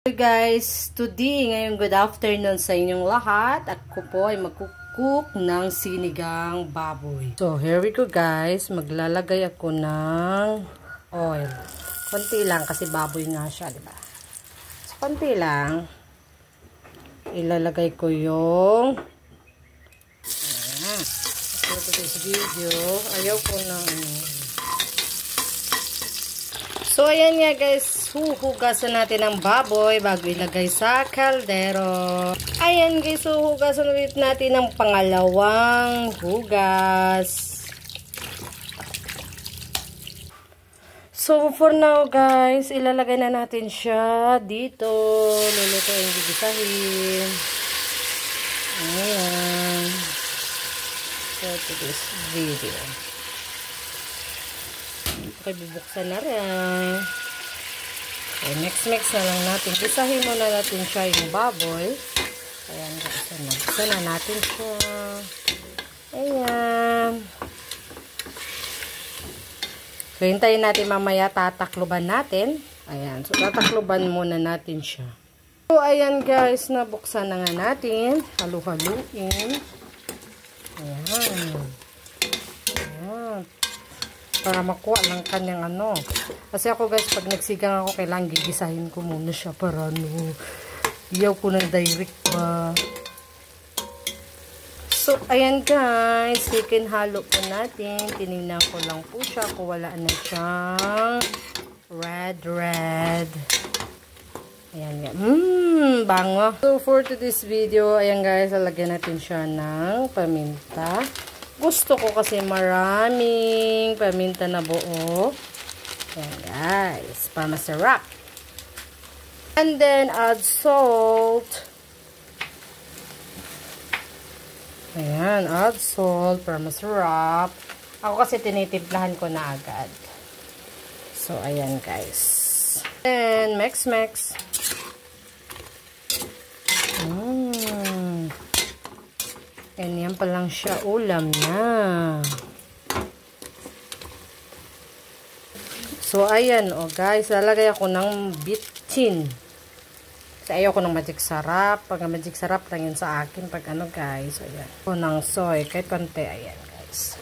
Hello guys, today, ngayon good afternoon sa inyong lahat. Ako po ay magkukook ng sinigang baboy. So here we go guys, maglalagay ako ng oil. Konti lang kasi baboy nga siya, di ba? So konti lang. Ilalagay ko yung for today's video. Ayaw ko na So, ayan nga guys, huhugasan natin ang baboy bago ilagay sa kaldero. Ayan guys, huhugasan ulit natin ang pangalawang hugas. So, for now guys, ilalagay na natin siya dito. Lulutuin, gigisahin. Ayan. So, to this video. Okay, bubuksan na rin. Okay, mix na lang natin. Gisahin muna natin siya yung baboy. Ayan, buksan na natin siya. Ayan. So, hintayin natin mamaya, tatakluban natin. Ayan, so tatakluban muna natin siya. So, ayan guys, nabuksan na nga natin. Halu-haluin. Ayan. Ayan. Para makuha ng kanyang ano. Kasi ako guys, pag nagsigang ako, kailangan gigisahin ko muna siya para iyaw ko ng direct ba. So, ayan guys, halo po natin. Tinignan ko lang po siya kung wala na siyang red. Ayan nga. Bango. So, for today's video, ayan guys, lalagyan natin siya ng paminta. Gusto ko kasi maraming paminta na buo. Ayan guys, para masarap. And then add salt. Ayan, add salt para masarap. Ako kasi tinitimplahan ko na agad. So, ayan guys. And mix. Ganyan pa lang siya, ulam na. So, ayan, guys, lalagay ako ng bitchin. Kasi ayaw ko ng magic sarap. Pag magic sarap lang yun sa akin. Pag ano, guys, ayan. Ako ng soy, kahit konti, ayan, guys.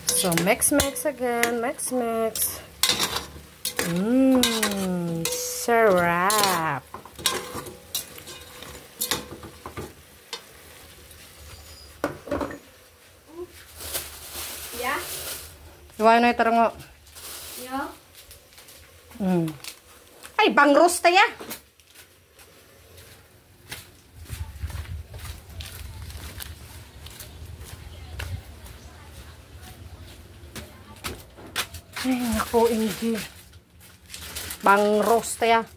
So, mix again, mix. Sarap. Iwain na itarang mo. Yeah. Ay, bang roast ya. Ay, naku, hindi. Bang roast ya.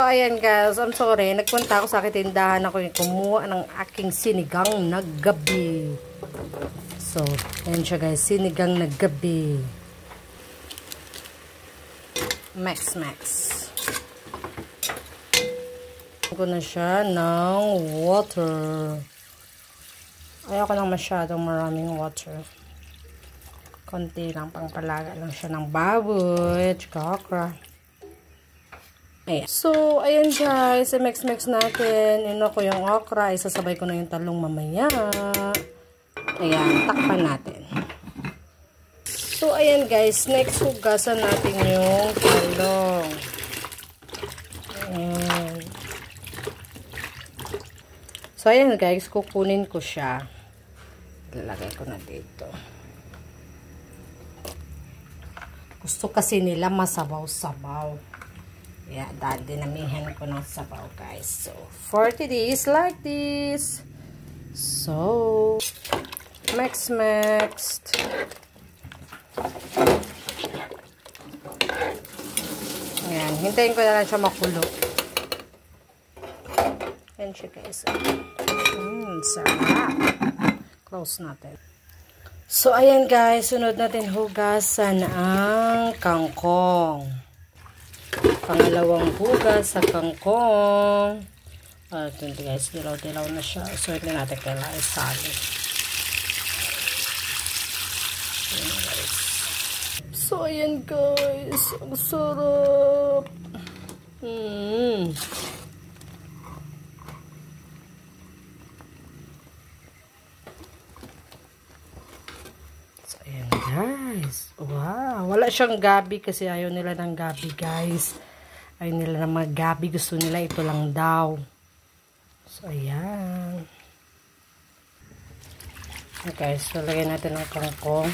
So, ayan guys, I'm sorry. Nagpunta ako sa aking tindahan. Ako yung kumuha ng aking sinigang na gabi. So, ayan siya guys. Sinigang na gabi. Mix. Ko na siya ng water. Ayoko nang masyadong maraming water. Konti lang, pangpalaga lang siya ng baboy at okra. Ayan. So, ayan guys, mix natin. Ino ko yung okra, isasabay ko na yung talong mamaya. Ayan, takpan natin. So, ayan guys, next hugasan natin yung talong. Ayan. So, ayan guys, kukunin ko siya. Lalagay ko na dito. Gusto kasi nila masabaw-sabaw. Yeah, dinamihan ko ng sabaw guys. So, for today is like this. So, mix. Ayan, hintayin ko na lang siya makulo. Ayan siya guys. Sarap. Close natin. So, ayan guys, sunod natin hugasan ang kangkong. Pangalawang hugas sa kangkong. Ito guys, dilaw na siya. So, ito natin kailangan isali. So, So, ayan guys. Ang sarap. So, ayan guys. Wow. Wala siyang gabi kasi ayaw nila ng gabi guys. Ayaw nila ng mga gabi. Gusto nila ito lang daw. So, ayan. Okay, so lagyan natin ang kangkong.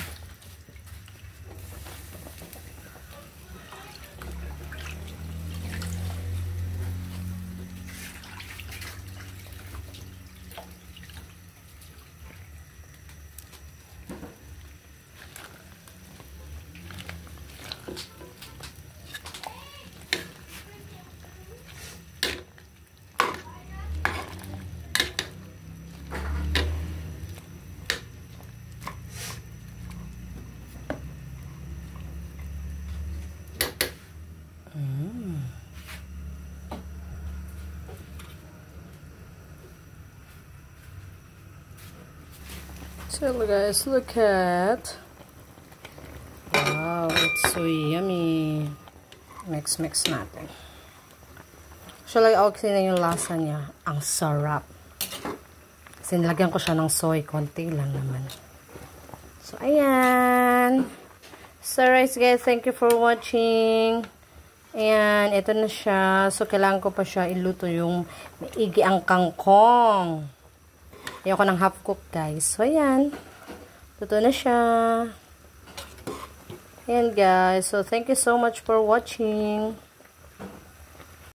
So guys, look at. Wow, it's so yummy. Mix natin. So like okay na yung lasa niya. Ang sarap. Kasi nilagyan ko siya ng soy. Konti lang naman. So ayan. So guys, thank you for watching. Ayan, ito na siya. So kailangan ko pa siya iluto yung maigi ang kangkong. Ayoko ng half cook guys. So, ayan. Luto na siya. Ayan guys. So, thank you so much for watching.